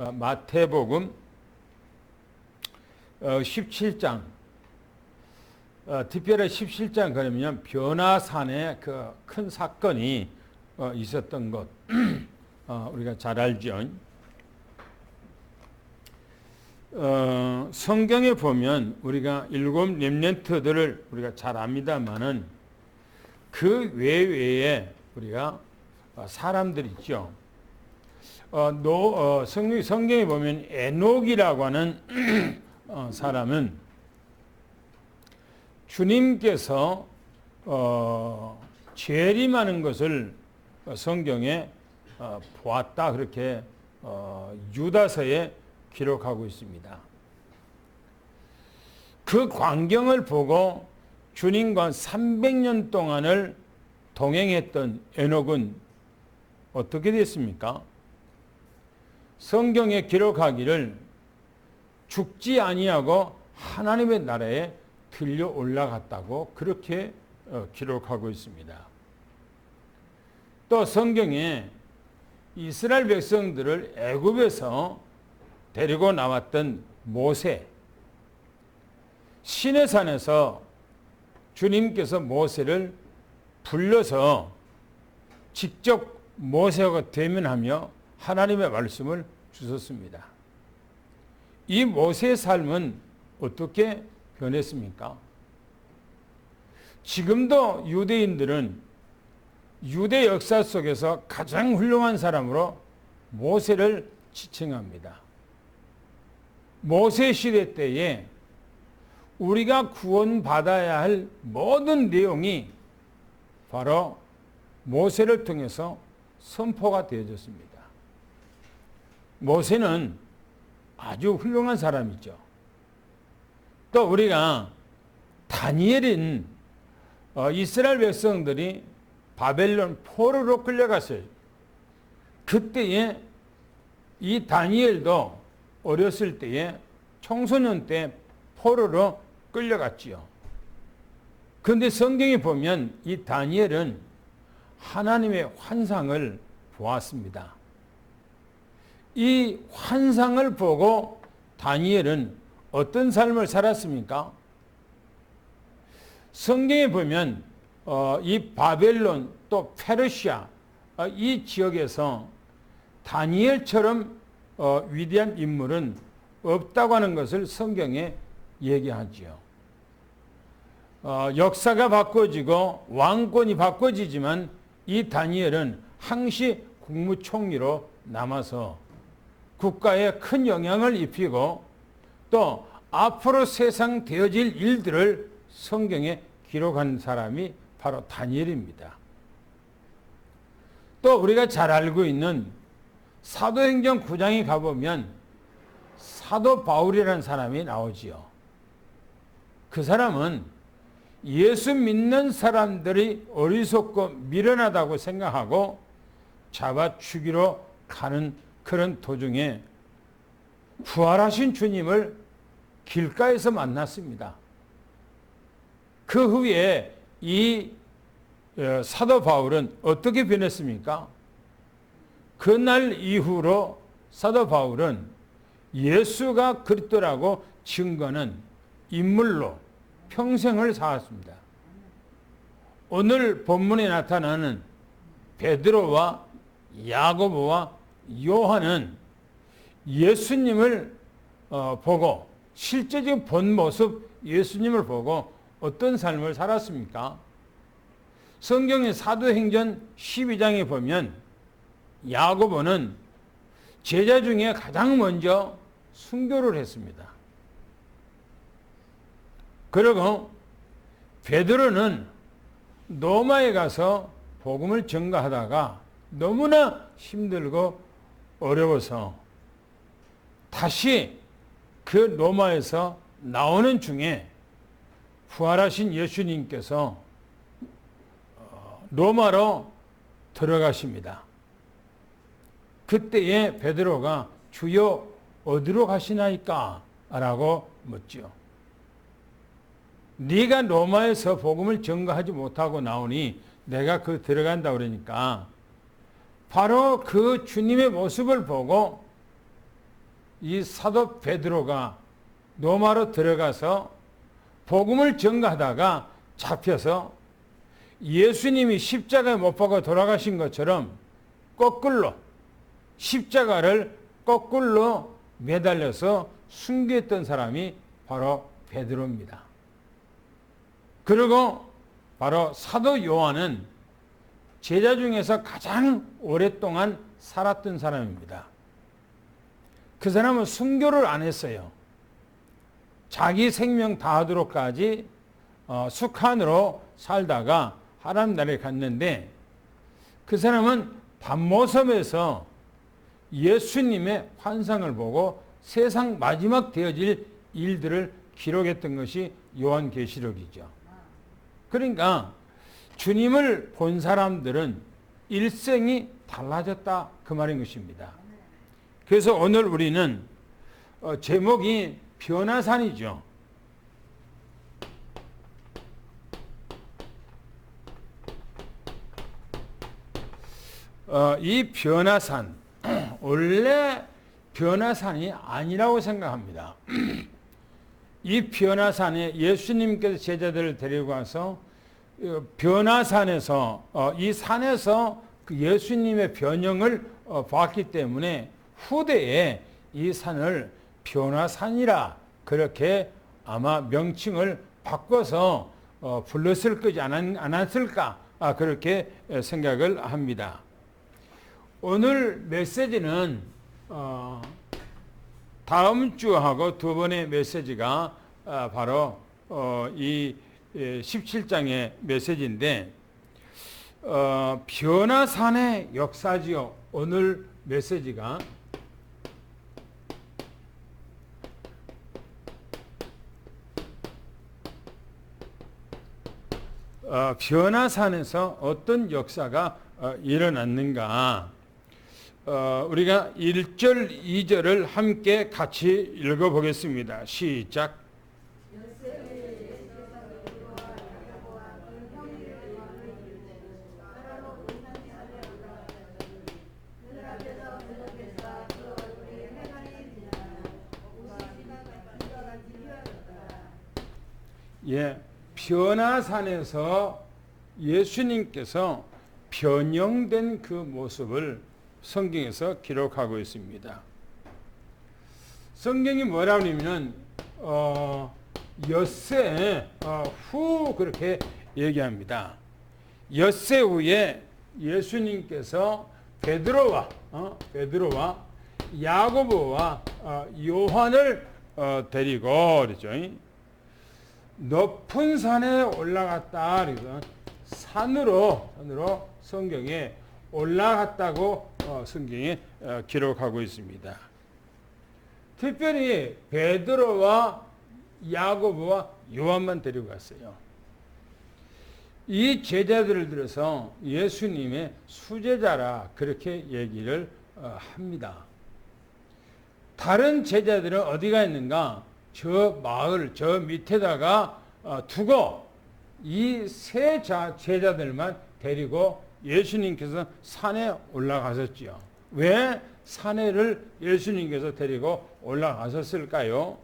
마태복음 17장, 특별히 17장 그러면 변화산에 그 큰 사건이 있었던 것 우리가 잘 알죠. 성경에 보면 우리가 7 렘넌트들을 우리가 잘 압니다만은 그 외에 우리가 사람들 있죠. 성경에 보면 에녹이라고 하는 사람은 주님께서 재림하는 것을 성경에 보았다, 그렇게 유다서에 기록하고 있습니다. 그 광경을 보고 주님과 300년 동안을 동행했던 에녹은 어떻게 됐습니까? 성경에 기록하기를 죽지 아니하고 하나님의 나라에 들려 올라갔다고 그렇게 기록하고 있습니다. 또 성경에 이스라엘 백성들을 애굽에서 데리고 나왔던 모세, 시내산에서 주님께서 모세를 불러서 직접 모세와 대면하며 하나님의 말씀을 주셨습니다. 이 모세의 삶은 어떻게 변했습니까? 지금도 유대인들은 유대 역사 속에서 가장 훌륭한 사람으로 모세를 지칭합니다. 모세 시대 때에 우리가 구원받아야 할 모든 내용이 바로 모세를 통해서 선포가 되어졌습니다. 모세는 아주 훌륭한 사람이죠. 또 우리가 다니엘은 이스라엘 백성들이 바벨론 포로로 끌려갔어요. 그때에 이 다니엘도 어렸을 때에 청소년 때 포로로 끌려갔지요. 그런데 성경에 보면 이 다니엘은 하나님의 환상을 보았습니다. 이 환상을 보고 다니엘은 어떤 삶을 살았습니까? 성경에 보면 이 바벨론 또 페르시아 이 지역에서 다니엘처럼 위대한 인물은 없다고 하는 것을 성경에 얘기하지요. 역사가 바꿔지고 왕권이 바꿔지지만 이 다니엘은 항시 국무총리로 남아서 국가에 큰 영향을 입히고 또 앞으로 세상 되어질 일들을 성경에 기록한 사람이 바로 다니엘입니다. 또 우리가 잘 알고 있는 사도행전 9장에 가보면 사도 바울이라는 사람이 나오지요. 그 사람은 예수 믿는 사람들이 어리석고 미련하다고 생각하고 잡아 죽이러 가는 그런 도중에 부활하신 주님을 길가에서 만났습니다. 그 후에 이 사도 바울은 어떻게 변했습니까? 그날 이후로 사도 바울은 예수가 그리스도라고 증거하는 인물로 평생을 살았습니다. 오늘 본문에 나타나는 베드로와 야고보와 요한은 예수님을 보고 실제적인 본 모습 예수님을 보고 어떤 삶을 살았습니까? 성경의 사도행전 12장에 보면 야고보는 제자 중에 가장 먼저 순교를 했습니다. 그리고 베드로는 로마에 가서 복음을 전가하다가 너무나 힘들고 어려워서 다시 그 로마에서 나오는 중에 부활하신 예수님께서 로마로 들어가십니다. 그때에 베드로가 주여 어디로 가시나이까? 라고 묻죠. 네가 로마에서 복음을 전가하지 못하고 나오니 내가 그 들어간다 그러니까 바로 그 주님의 모습을 보고 이 사도 베드로가 로마로 들어가서 복음을 전가하다가 잡혀서 예수님이 십자가에 못 박아 돌아가신 것처럼 거꾸로 십자가를 거꾸로 매달려서 순교했던 사람이 바로 베드로입니다. 그리고 바로 사도 요한은 제자 중에서 가장 오랫동안 살았던 사람입니다. 그 사람은 순교를 안 했어요. 자기 생명 다하도록까지 숙한으로 살다가 하나님 나라에 갔는데, 그 사람은 밤모섬에서 예수님의 환상을 보고 세상 마지막 되어질 일들을 기록했던 것이 요한계시록이죠. 그러니까 주님을 본 사람들은 일생이 달라졌다, 그 말인 것입니다. 그래서 오늘 우리는 제목이 변화산이죠. 이 변화산, 원래 변화산이 아니라고 생각합니다. 이 변화산에 예수님께서 제자들을 데리고 와서 변화산에서 이 산에서 그 예수님의 변형을 봤기 때문에 후대에 이 산을 변화산이라 그렇게 아마 명칭을 바꿔서 불렀을 거지 않았을까, 그렇게 생각을 합니다. 오늘 메시지는 다음 주하고 두 번의 메시지가 바로 이 17장의 메시지인데, 변화산의 역사지요. 오늘 메시지가 변화산에서 어떤 역사가 일어났는가, 우리가 1절, 2절을 함께 같이 읽어보겠습니다. 시작. 예, 변화산에서 예수님께서 변형된 그 모습을 성경에서 기록하고 있습니다. 성경이 뭐라고 하냐면 엿새 후 그렇게 얘기합니다. 엿새 후에 예수님께서 베드로와 야고보와 요한을 데리고 그렇죠. 높은 산에 올라갔다. 그래서 산으로 성경에 올라갔다고 성경에 기록하고 있습니다. 특별히 베드로와 야고보와 요한만 데리고 갔어요. 이 제자들을 들어서 예수님의 수제자라 그렇게 얘기를 합니다. 다른 제자들은 어디가 있는가? 저 마을 저 밑에다가 두고 이 세 제자들만 데리고 예수님께서 산에 올라가셨지요. 왜 산에를 예수님께서 데리고 올라가셨을까요?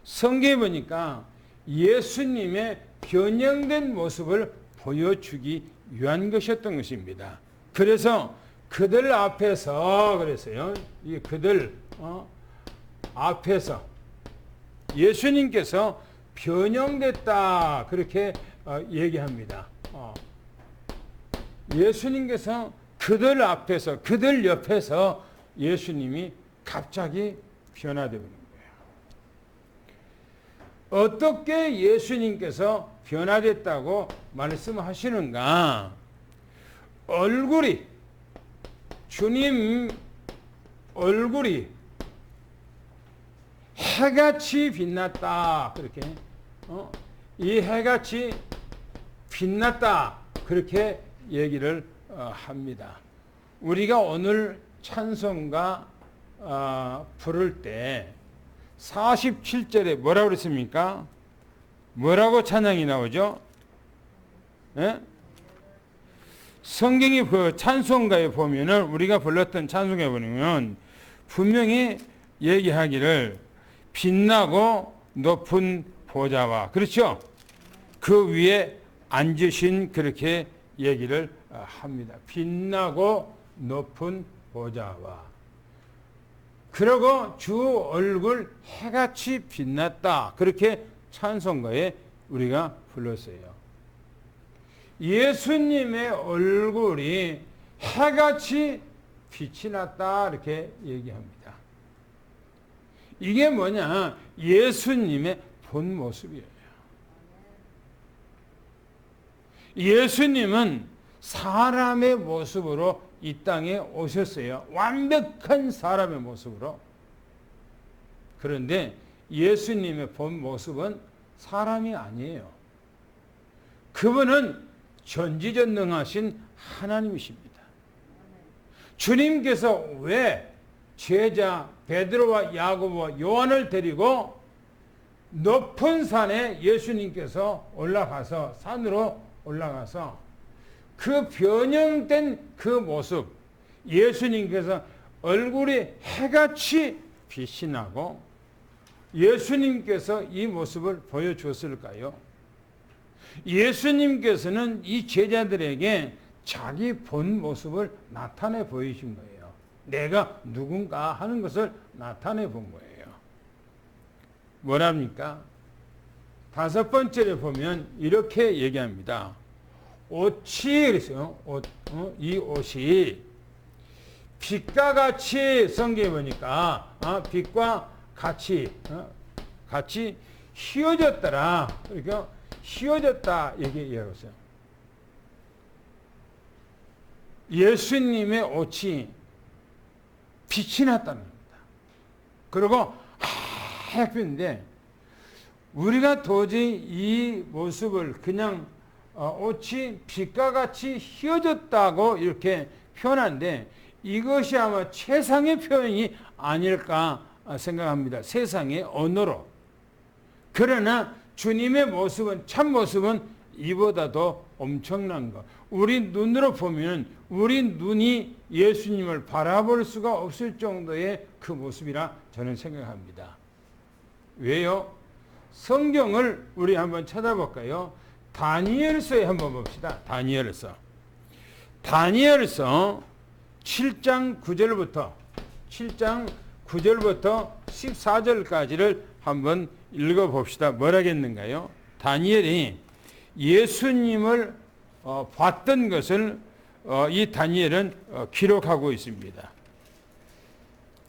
성경에 보니까 예수님의 변형된 모습을 보여주기 위한 것이었던 것입니다. 그래서 그들 앞에서 그랬어요. 이 그들 앞에서 예수님께서 변형됐다 그렇게 얘기합니다. 예수님께서 그들 앞에서 그들 옆에서 예수님이 갑자기 변화되는 거예요. 어떻게 예수님께서 변화됐다고 말씀하시는가? 얼굴이 주님 얼굴이 해같이 빛났다 그렇게 이 해같이 빛났다 그렇게 얘기를 합니다. 우리가 오늘 찬송가 부를 때 47절에 뭐라고 그랬습니까? 뭐라고 찬양이 나오죠? 예? 성경이 그 찬송가에 보면은 우리가 불렀던 찬송가에 보면 분명히 얘기하기를 빛나고 높은 보좌와, 그렇죠? 그 위에 앉으신, 그렇게 얘기를 합니다. 빛나고 높은 보좌와. 그러고 주 얼굴 해같이 빛났다. 그렇게 찬송가에 우리가 불렀어요. 예수님의 얼굴이 해같이 빛이 났다. 이렇게 얘기합니다. 이게 뭐냐? 예수님의 본 모습이에요. 예수님은 사람의 모습으로 이 땅에 오셨어요. 완벽한 사람의 모습으로. 그런데 예수님의 본 모습은 사람이 아니에요. 그분은 전지전능하신 하나님이십니다. 주님께서 왜 제자 베드로와 야고보와 요한을 데리고 높은 산에 예수님께서 올라가서, 산으로 올라가서 그 변형된 그 모습, 예수님께서 얼굴이 해같이 빛이 나고 예수님께서 이 모습을 보여주었을까요? 예수님께서는 이 제자들에게 자기 본 모습을 나타내 보이신 거예요. 내가 누군가 하는 것을 나타내 본 거예요. 뭐랍니까? 5번째를 보면 이렇게 얘기합니다. 옷이, 그랬어요. 이 옷이 빛과 같이, 성경에 보니까 빛과 같이 휘어졌더라. 그러니까 휘어졌다 얘기하고 있어요. 예수님의 옷이 빛이 났다는 겁니다. 그리고 하얗게 빛인데 우리가 도저히 이 모습을 그냥 옷이 빛과 같이 휘어졌다고 이렇게 표현하는데 이것이 아마 최상의 표현이 아닐까 생각합니다. 세상의 언어로. 그러나 주님의 모습은, 참 모습은 이보다도 엄청난 것. 우리 눈으로 보면 우리 눈이 예수님을 바라볼 수가 없을 정도의 그 모습이라 저는 생각합니다. 왜요? 성경을 우리 한번 찾아볼까요? 다니엘서에 한번 봅시다. 다니엘서 7장 9절부터 14절까지를 한번 읽어봅시다. 뭐라겠는가요? 다니엘이 예수님을 봤던 것을 이 다니엘은 기록하고 있습니다.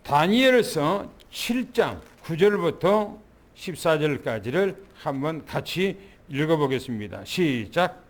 다니엘서 7장 9절부터 14절까지를 한번 같이 읽어보겠습니다. 시작.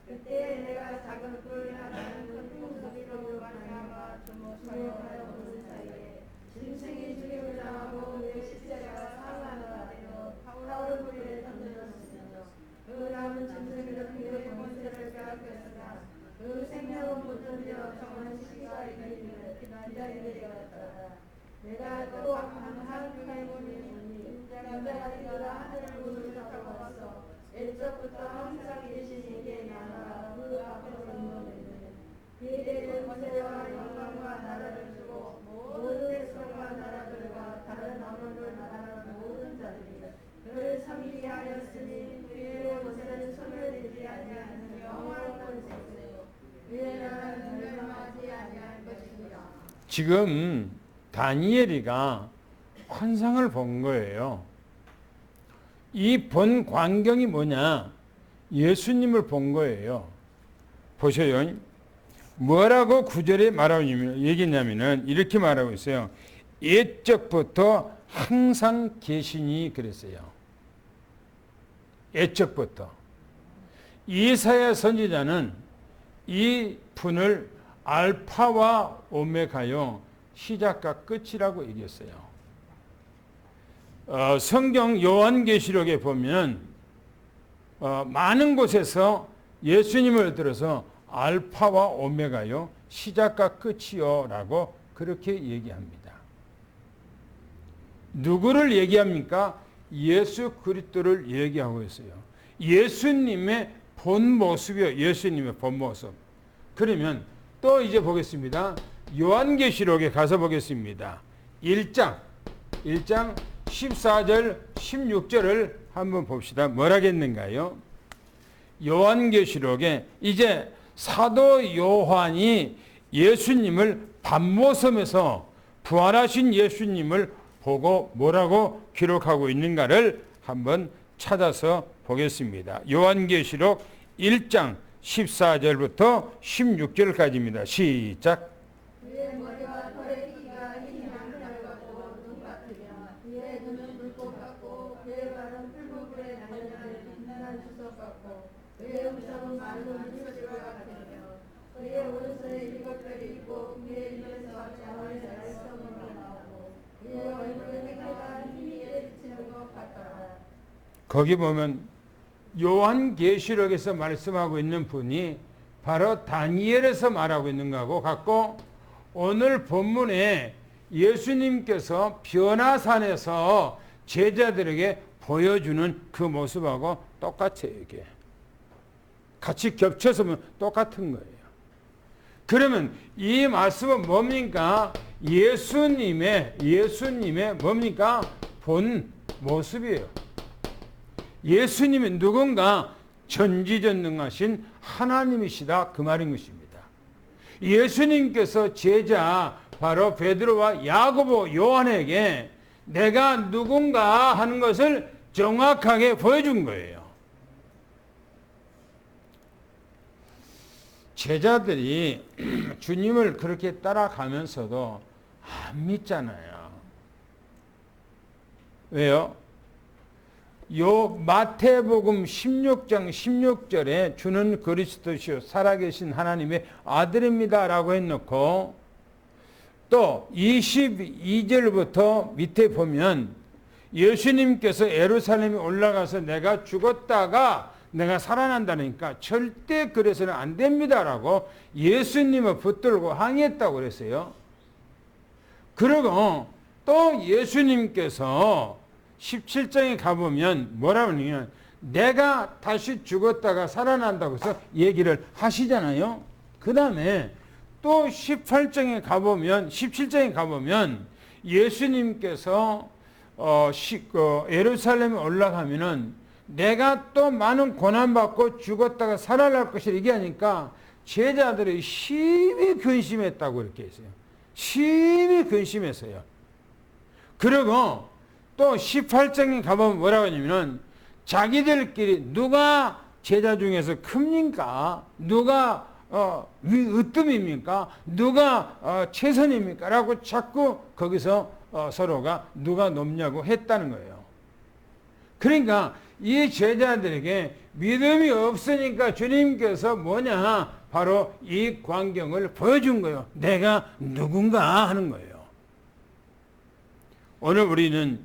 그때 내가 작은 꿀이나 나는 큰 풍속으로 말미암아 주목하여 보는 사이에 짐승이 죽임을 당하고 내 시체가 상하는 아래로 타오르는 물에 던져졌으며 그 남은 짐승들은 그의 권세를 빼앗겼으나 그 생명은 못 던져 정한 시기가 이르기를 기다리게 되었다. 내가 또 한 그의 문이 인자가 뛰어나 하늘을 문을 닫아왔어. 옛적부터 항상 계신 이게 나라 그 앞에서 있노니 그에게 권세와 영광과 나라를 주고 모든 백성과 나라들과 다른 언어를 말하는 모든 자들이 그를 섬기게 하였으니 그의 권세는 소멸되지 아니하는 영원한 권세요 그의 나라는 멸망하지 아니할 것이니라. 지금 다니엘이가 환상을 본 거예요. 이 본 광경이 뭐냐? 예수님을 본 거예요. 보셔요. 뭐라고 9절에 말하고 얘기냐면은 이렇게 말하고 있어요. 옛적부터 항상 계시니 그랬어요. 옛적부터. 이사야 선지자는 이 분을 알파와 오메가요, 시작과 끝이라고 얘기했어요. 성경 요한계시록에 보면 많은 곳에서 예수님을 들어서 알파와 오메가요, 시작과 끝이요 라고 그렇게 얘기합니다. 누구를 얘기합니까? 예수 그리스도를 얘기하고 있어요. 예수님의 본 모습이요. 예수님의 본 모습. 그러면 또 이제 보겠습니다. 요한계시록에 가서 보겠습니다. 1장 14절 16절을 한번 봅시다. 뭐라겠는가요? 요한계시록에 이제 사도 요한이 예수님을 밤모섬에서 부활하신 예수님을 보고 뭐라고 기록하고 있는가를 한번 찾아서 보겠습니다. 요한계시록 1장 14절부터 16절까지입니다. 시작. 그의 머리와 털의 키가 흰 양털 같고 눈 같으며 그의 눈은 불꽃 같고 그의 발은 풀무불에 날려는 빛나는 주석 같고 그의 음성은 맑은 물소리와 같으며 그의 오른손에 7별이 있고 그의 입에서 장을 날성으로 나오고 그의 얼굴은 해가 희미에 비치는 것 같더라. 거기 보면 요한계시록에서 말씀하고 있는 분이 바로 다니엘에서 말하고 있는 것하고 같고, 오늘 본문에 예수님께서 변화산에서 제자들에게 보여주는 그 모습하고 똑같아요. 이게 같이 겹쳐서 보면 똑같은 거예요. 그러면 이 말씀은 뭡니까? 예수님의 뭡니까? 본 모습이에요. 예수님은 누군가 전지전능하신 하나님이시다, 그 말인 것입니다. 예수님께서 제자 바로 베드로와 야고보, 요한에게 내가 누군가 하는 것을 정확하게 보여준 거예요. 제자들이 주님을 그렇게 따라가면서도 안 믿잖아요. 왜요? 요 마태복음 16장 16절에 주는 그리스도시요 살아계신 하나님의 아들입니다라고 해놓고, 또 22절부터 밑에 보면 예수님께서 예루살렘에 올라가서 내가 죽었다가 내가 살아난다니까 절대 그래서는 안 됩니다라고 예수님을 붙들고 항의했다고 그랬어요. 그리고 또 예수님께서 17장에 가보면 뭐라고 하냐면 내가 다시 죽었다가 살아난다고 해서 얘기를 하시잖아요. 그 다음에 또 17장에 가보면 예수님께서 예루살렘에 올라가면은 내가 또 많은 고난받고 죽었다가 살아날 것을 얘기하니까 제자들이 심히 근심했다고 이렇게 했어요. 심히 근심했어요. 그리고 또 18장에 가보면 뭐라고 하냐면은 자기들끼리 누가 제자 중에서 큽니까? 누가 으뜸입니까? 누가 최선입니까? 라고 자꾸 거기서 서로가 누가 높냐고 했다는 거예요. 그러니까 이 제자들에게 믿음이 없으니까 주님께서 뭐냐? 바로 이 광경을 보여준 거예요. 내가 누군가 하는 거예요. 오늘 우리는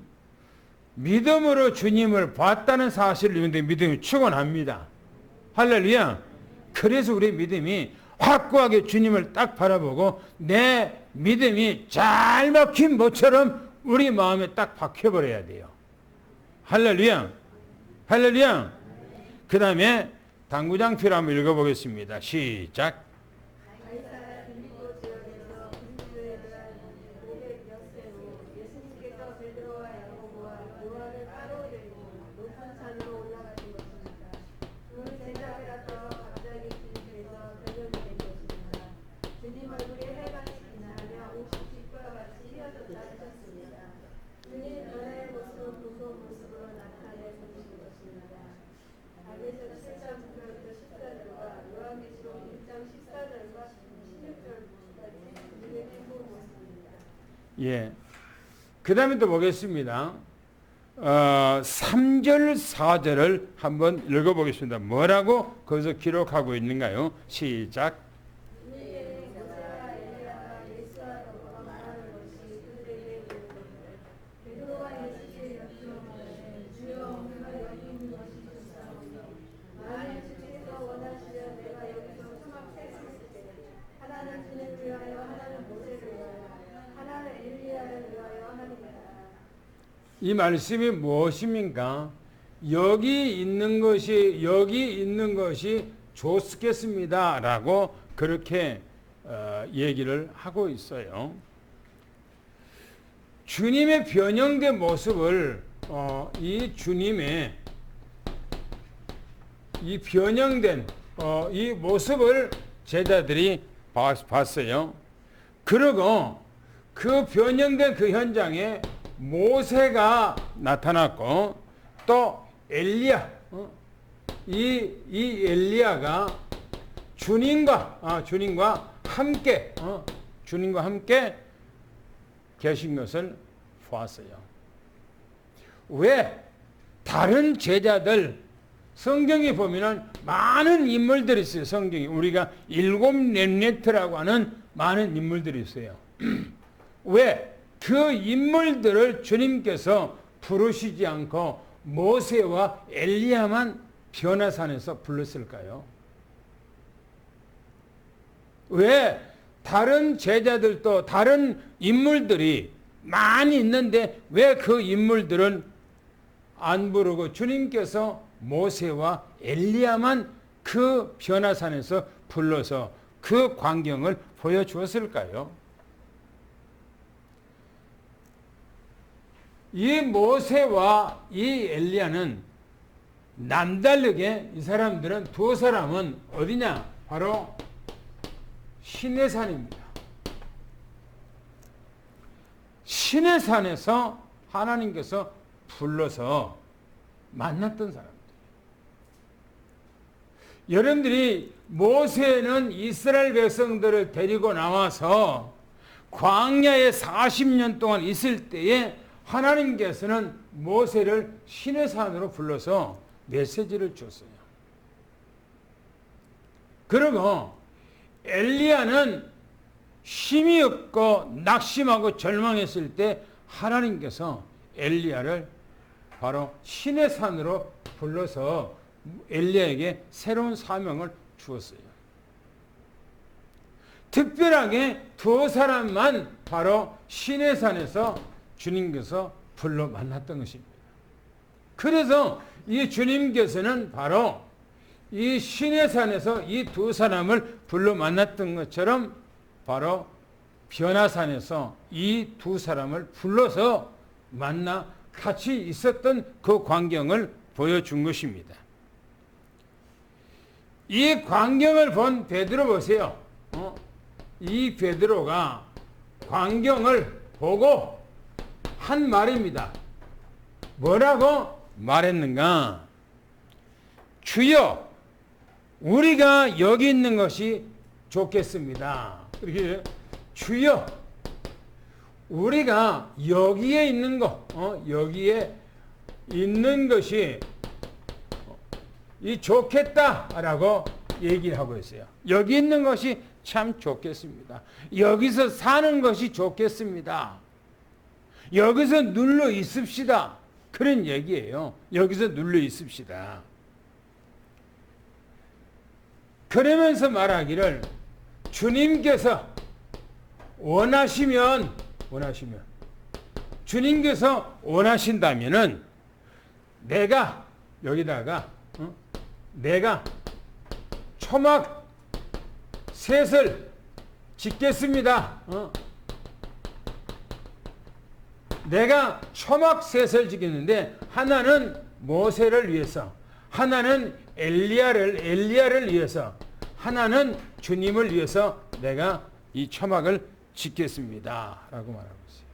믿음으로 주님을 봤다는 사실을 믿음이 축원합니다. 할렐루야. 그래서 우리 믿음이 확고하게 주님을 딱 바라보고 내 믿음이 잘 먹힌 모처럼 우리 마음에 딱 박혀버려야 돼요. 할렐루야. 할렐루야. 그 다음에 당구장필 한번 읽어보겠습니다. 시작. 예. 그 다음에 또 보겠습니다. 3절, 4절을 한번 읽어보겠습니다. 뭐라고 거기서 기록하고 있는가요? 시작. 이 말씀이 무엇입니까? 여기 있는 것이 좋겠습니다 라고 그렇게 얘기를 하고 있어요. 주님의 변형된 모습을 이 주님의 이 변형된 이 모습을 제자들이 봤어요. 그리고 그 변형된 그 현장에 모세가 나타났고 또 엘리야, 이 엘리야가 주님과 함께 계신 것을 보았어요. 왜? 다른 제자들 성경에 보면은 많은 인물들이 있어요. 성경에 우리가 7 렘넌트라고 하는 많은 인물들이 있어요. 왜? 그 인물들을 주님께서 부르시지 않고 모세와 엘리야만 변화산에서 불렀을까요? 왜? 다른 제자들도 다른 인물들이 많이 있는데 왜 그 인물들은 안 부르고 주님께서 모세와 엘리야만 그 변화산에서 불러서 그 광경을 보여주었을까요? 이 모세와 이 엘리야는 남다르게 이 사람들은 두 사람은 어디냐? 바로 시내산입니다. 시내산에서 하나님께서 불러서 만났던 사람들. 여러분들이 모세는 이스라엘 백성들을 데리고 나와서 광야에 40년 동안 있을 때에 하나님께서는 모세를 시내산으로 불러서 메시지를 줬어요. 그리고 엘리야는 힘이 없고 낙심하고 절망했을 때 하나님께서 엘리야를 바로 시내산으로 불러서 엘리야에게 새로운 사명을 주었어요. 특별하게 두 사람만 바로 시내산에서 주님께서 불러 만났던 것입니다. 그래서 이 주님께서는 바로 이 시내산에서 이 두 사람을 불러 만났던 것처럼 바로 변화산에서 이 두 사람을 불러서 만나 같이 있었던 그 광경을 보여준 것입니다. 이 광경을 본 베드로 보세요. 이 베드로가 광경을 보고 한 말입니다. 뭐라고 말했는가? 주여, 우리가 여기 있는 것이 좋겠습니다. 이렇게 주여, 우리가 여기에 있는 여기에 있는 것이 이 좋겠다라고 얘기를 하고 있어요. 여기 있는 것이 참 좋겠습니다. 여기서 사는 것이 좋겠습니다. 여기서 눌러 있읍시다. 그런 얘기예요. 여기서 눌러 있읍시다. 그러면서 말하기를 주님께서 원하시면 주님께서 원하신다면은 내가 여기다가 내가 초막 셋을 짓겠습니다. 내가 초막 셋을 짓겠는데 하나는 모세를 위해서, 하나는 엘리야를 위해서, 하나는 주님을 위해서 내가 이 초막을 짓겠습니다. 라고 말하고 있어요.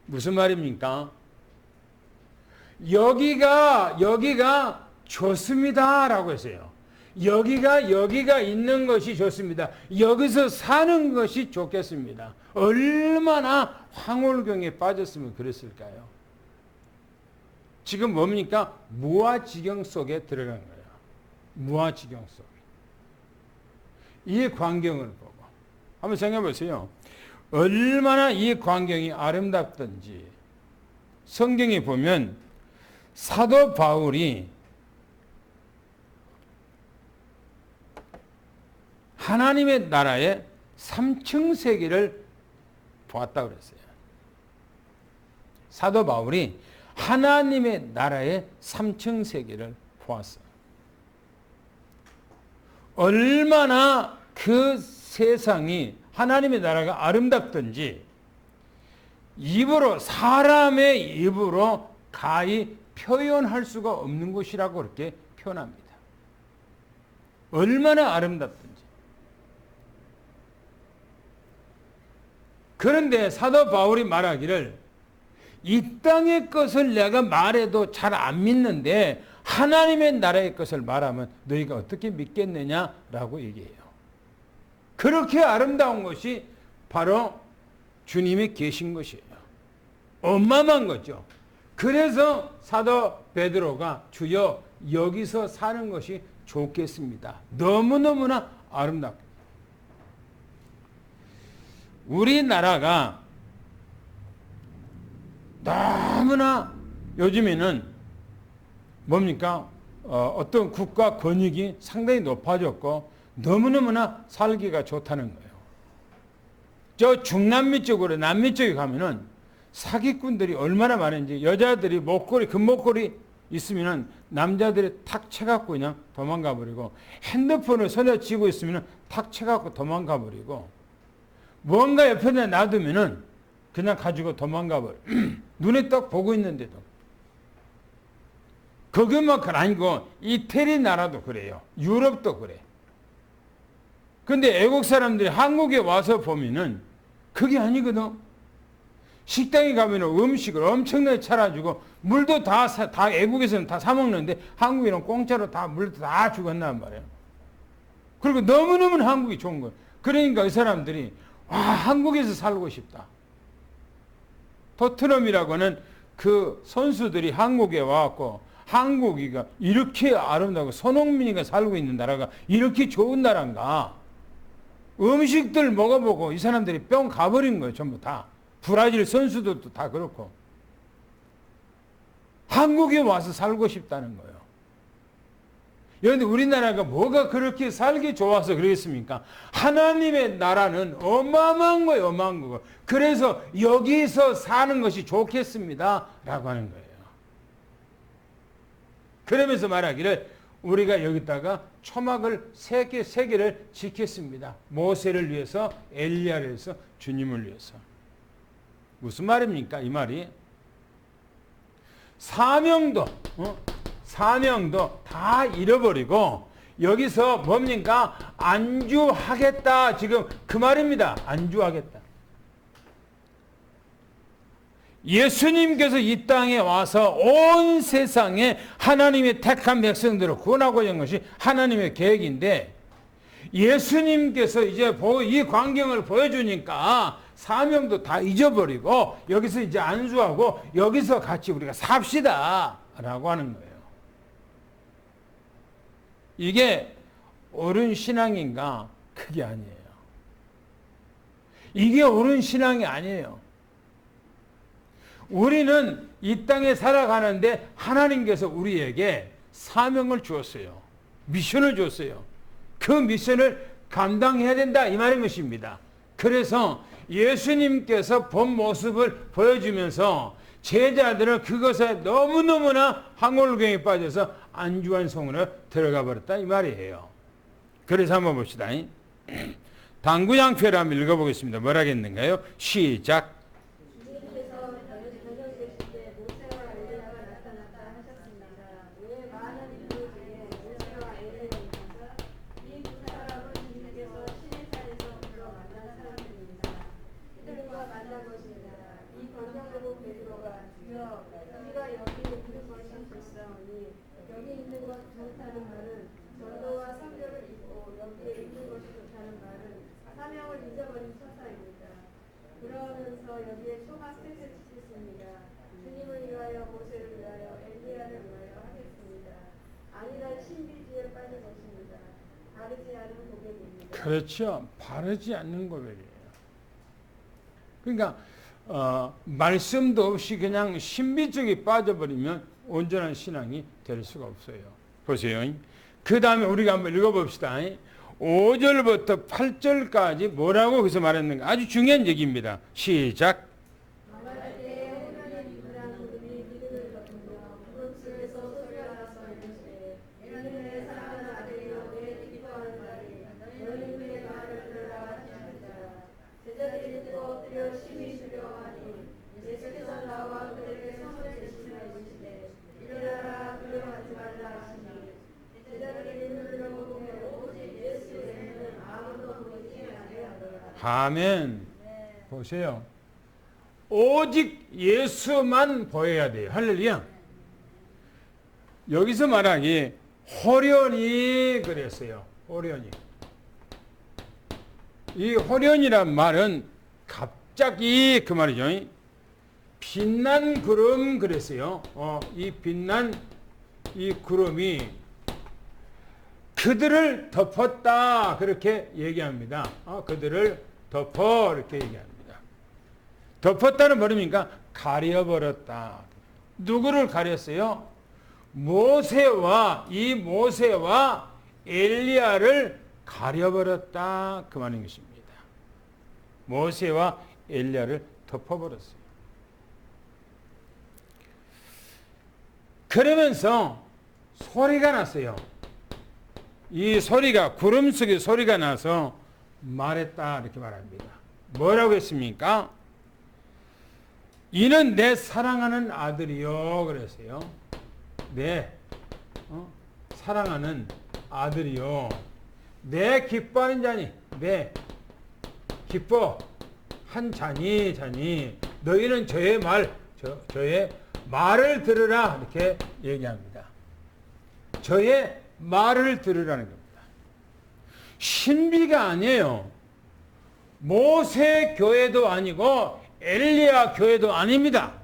무슨 말입니까? 여기가 좋습니다. 라고 했어요. 여기가 있는 것이 좋습니다. 여기서 사는 것이 좋겠습니다. 얼마나 황홀경에 빠졌으면 그랬을까요? 지금 뭡니까? 무아지경 속에 들어간 거예요. 무아지경 속에. 이 광경을 보고 한번 생각해 보세요. 얼마나 이 광경이 아름답던지. 성경에 보면 사도 바울이 하나님의 나라의 3층 세계를 보았다고 그랬어요. 사도 바울이 하나님의 나라의 3층 세계를 보았어요. 얼마나 그 세상이 하나님의 나라가 아름답든지 입으로 사람의 입으로 가히 표현할 수가 없는 곳이라고 그렇게 표현합니다. 얼마나 아름답든지. 그런데 사도 바울이 말하기를 이 땅의 것을 내가 말해도 잘 안 믿는데 하나님의 나라의 것을 말하면 너희가 어떻게 믿겠느냐라고 얘기해요. 그렇게 아름다운 것이 바로 주님이 계신 것이에요. 어마어마한 거죠. 그래서 사도 베드로가 주여 여기서 사는 것이 좋겠습니다. 너무너무나 아름답고. 우리나라가 너무나 요즘에는 뭡니까? 어떤 국가 권익이 상당히 높아졌고 너무너무나 살기가 좋다는 거예요. 저 중남미 쪽으로 남미 쪽에 가면은 사기꾼들이 얼마나 많은지 여자들이 목걸이 금목걸이 있으면은 남자들이 탁 쳐갖고 그냥 도망가 버리고 핸드폰을 손에 쥐고 있으면은 탁 쳐갖고 도망가 버리고 뭔가 옆에다 놔두면은 그냥 가지고 도망가 버려. 눈에 딱 보고 있는데도. 그것만큼 아니고 이태리 나라도 그래요. 유럽도 그래. 근데 애국 사람들이 한국에 와서 보면은 그게 아니거든. 식당에 가면은 음식을 엄청나게 차려주고 물도 다 애국에서는 다 사먹는데 한국에는 공짜로 다 물도 다 주고 한단 말이에요. 그리고 너무너무 한국이 좋은 거예요. 그러니까 이 사람들이 와 한국에서 살고 싶다. 토트넘이라고는 그 선수들이 한국에 와갖고 한국이가 이렇게 아름다고 손흥민이가 살고 있는 나라가 이렇게 좋은 나라인가. 음식들 먹어보고 이 사람들이 뿅 가버린 거예요. 전부 다. 브라질 선수들도 다 그렇고. 한국에 와서 살고 싶다는 거예요. 그런데 우리나라가 뭐가 그렇게 살기 좋아서 그러겠습니까? 하나님의 나라는 어마어마한 거예요. 어마어마한 거고. 그래서 여기서 사는 것이 좋겠습니다. 라고 하는 거예요. 그러면서 말하기를 우리가 여기다가 초막을 세 개를 짓겠습니다. 모세를 위해서, 엘리야를 위해서, 주님을 위해서. 무슨 말입니까? 이 말이 사명도 다 잃어버리고 여기서 뭡니까? 안주하겠다. 지금 그 말입니다. 안주하겠다. 예수님께서 이 땅에 와서 온 세상에 하나님의 택한 백성들을 구원하고자 하는 것이 하나님의 계획인데 예수님께서 이제 이 광경을 보여주니까 사명도 다 잊어버리고 여기서 이제 안수하고 여기서 같이 우리가 삽시다 라고 하는 거예요. 이게 옳은 신앙인가? 그게 아니에요. 이게 옳은 신앙이 아니에요. 우리는 이 땅에 살아가는데 하나님께서 우리에게 사명을 주었어요. 미션을 주었어요. 그 미션을 감당해야 된다 이 말인 것입니다. 그래서 예수님께서 본 모습을 보여주면서 제자들은 그것에 너무너무나 황홀경에 빠져서 안주한 성으로 들어가 버렸다 이 말이에요. 그래서 한번 봅시다. 당구양패를 한번 읽어보겠습니다. 뭐라 했는가요? 시작. 그러면서 여기에 초막 셋을 짓겠습니다. 주님을 위하여, 모세를 위하여, 엘리야를 위하여 하겠습니다. 아니란 신비주의에 빠진 것입니다. 바르지 않은 고백입니다. 그렇죠. 바르지 않는 고백이에요. 그러니까 말씀도 없이 그냥 신비 쪽에 빠져버리면 온전한 신앙이 될 수가 없어요. 보세요. 그 다음에 우리가 한번 읽어봅시다. 5절부터 8절까지 뭐라고 거기서 말했는가? 아주 중요한 얘기입니다. 시작. 말할 때에 하나님 아멘. 보세요. 오직 예수만 보여야 돼요. 할렐루야. 여기서 말하기 호련히 그랬어요. 호련히. 이 호련이란 말은 갑자기 그 말이죠. 빛난 구름 그랬어요. 이 빛난 이 구름이 그들을 덮었다 그렇게 얘기합니다. 그들을 덮어 이렇게 얘기합니다. 덮었다는 말입니까? 가려버렸다. 누구를 가렸어요? 모세와 엘리야를 가려버렸다 그 말인 것입니다. 모세와 엘리야를 덮어버렸어요. 그러면서 소리가 났어요. 이 소리가 구름 속에 소리가 나서 말했다 이렇게 말합니다. 뭐라고 했습니까? 이는 내 사랑하는 아들이요 그랬어요. 내 사랑하는 아들이요. 내 기뻐하는 자니 내 기뻐 한 자니 너희는 저의 말을 들으라 이렇게 얘기합니다. 저의 말을 들으라는 겁니다. 신비가 아니에요. 모세 교회도 아니고 엘리야 교회도 아닙니다.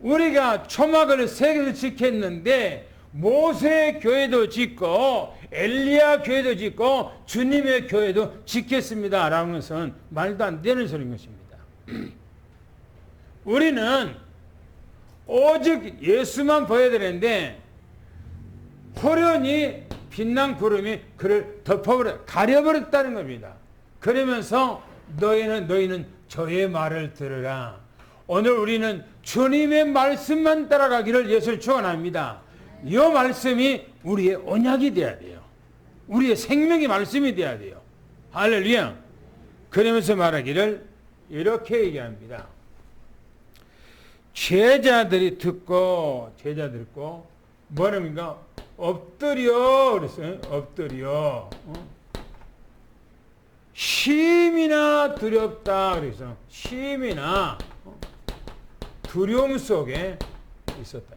우리가 초막을 세계에서 지켰는데 모세 교회도 짓고 엘리야 교회도 짓고 주님의 교회도 짓겠습니다 라는 것은 말도 안 되는 소리인 것입니다. 우리는 오직 예수만 보여야 되는데 호련히 빛난 구름이 그를 덮어버려 가려버렸다는 겁니다. 그러면서 너희는 저의 말을 들으라. 오늘 우리는 주님의 말씀만 따라가기를 예수를 축원합니다. 이 말씀이 우리의 언약이 되어야 돼요. 우리의 생명의 말씀이 되어야 돼요. 할렐루야. 그러면서 말하기를 이렇게 얘기합니다. 제자들이 듣고 뭐랍니까? 엎드려 그랬어요. 엎드려. 심이나 두렵다 그래서 심이나 두려움 속에 있었다.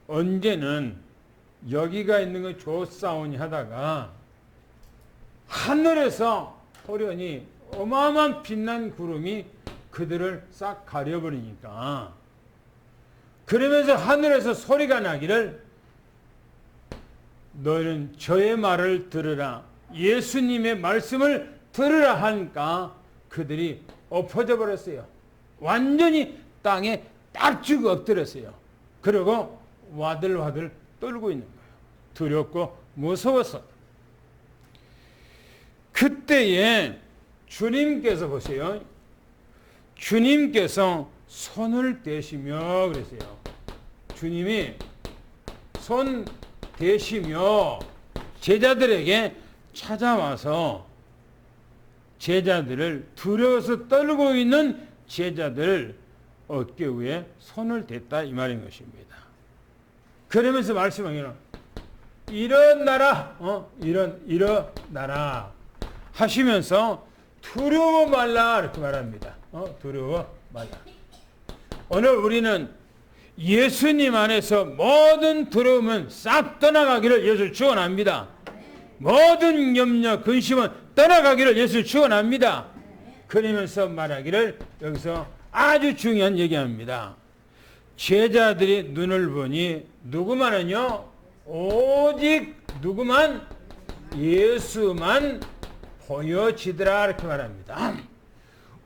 언제는 여기가 있는 거 조싸우니 하다가 하늘에서 호련히 어마어마한 빛난 구름이 그들을 싹 가려버리니까 그러면서 하늘에서 소리가 나기를 너희는 저의 말을 들으라. 예수님의 말씀을 들으라 하니까 그들이 엎어져 버렸어요. 완전히 땅에 딱 죽어 엎드렸어요. 그리고 와들와들 떨고 있는 거예요. 두렵고 무서워서. 그때에 주님께서 보세요. 주님께서 손을 대시며 그랬어요. 주님이 손 대시며 제자들에게 찾아와서 제자들을 두려워서 떨고 있는 제자들 어깨 위에 손을 댔다 이 말인 것입니다. 그러면서 말씀하기는 일어나라, 일어나라 하시면서 두려워 말라 이렇게 말합니다. 두려워 말라. 오늘 우리는 예수님 안에서 모든 두려움은 싹 떠나가기를 예수 축원합니다. 모든 염려, 근심은 떠나가기를 예수 축원합니다. 그러면서 말하기를 여기서 아주 중요한 얘기합니다. 제자들이 눈을 보니 누구만은요? 오직 누구만? 예수만 보여지더라 이렇게 말합니다.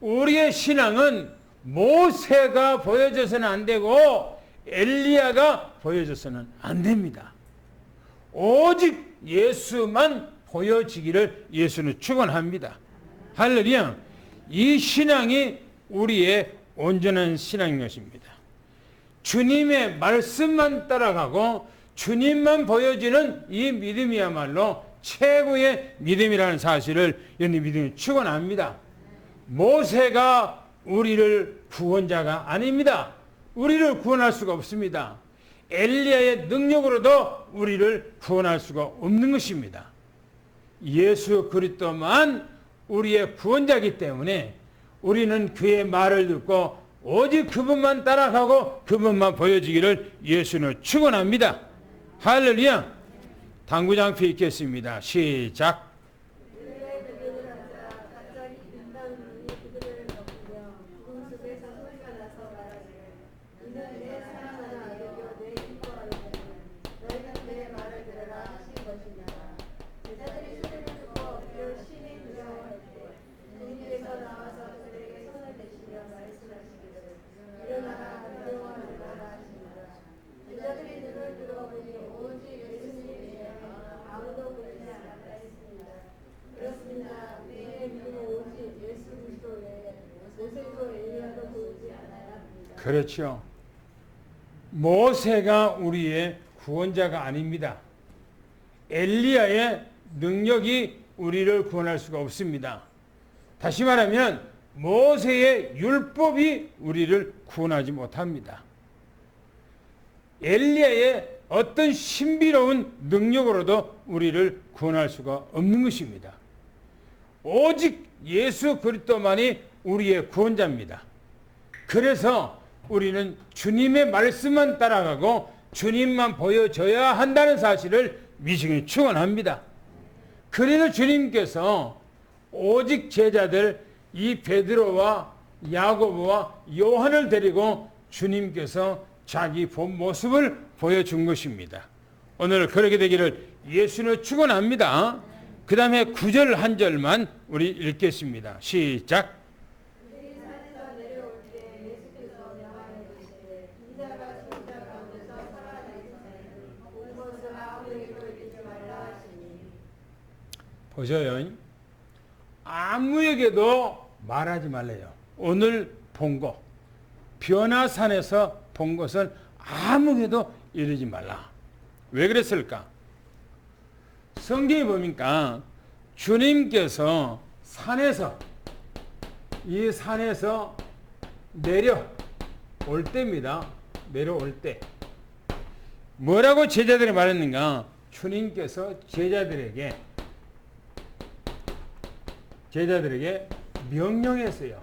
우리의 신앙은 모세가 보여줘서는 안 되고 엘리야가 보여줘서는 안 됩니다. 오직 예수만 보여지기를 예수는 축원합니다. 할렐루야. 이 신앙이 우리의 온전한 신앙인 것입니다. 주님의 말씀만 따라가고 주님만 보여지는 이 믿음이야말로 최고의 믿음이라는 사실을 여러분 믿음이 축원합니다. 모세가 우리를 구원자가 아닙니다. 우리를 구원할 수가 없습니다. 엘리야의 능력으로도 우리를 구원할 수가 없는 것입니다. 예수 그리스도만 우리의 구원자이기 때문에 우리는 그의 말을 듣고 오직 그분만 따라가고 그분만 보여주기를 예수는 축원합니다. 할렐루야. 당구장표 읽겠습니다. 시작. 그렇죠. 모세가 우리의 구원자가 아닙니다. 엘리야의 능력이 우리를 구원할 수가 없습니다. 다시 말하면 모세의 율법이 우리를 구원하지 못합니다. 엘리야의 어떤 신비로운 능력으로도 우리를 구원할 수가 없는 것입니다. 오직 예수 그리스도만이 우리의 구원자입니다. 그래서 우리는 주님의 말씀만 따라가고 주님만 보여줘야 한다는 사실을 미시기는 축원합니다. 그래서 주님께서 오직 제자들 이 베드로와 야고보와 요한을 데리고 주님께서 자기 본 모습을 보여준 것입니다. 오늘 그렇게 되기를 예수는 축원합니다. 그 다음에 9절 한 절만 우리 읽겠습니다. 시작. 보세요. 아무에게도 말하지 말래요. 오늘 본 거, 변화산에서 본 것을 아무에게도 이르지 말라. 왜 그랬을까? 성경에 보니까 주님께서 이 산에서 내려올 때입니다. 내려올 때. 뭐라고 제자들이 말했는가? 주님께서 제자들에게 명령했어요.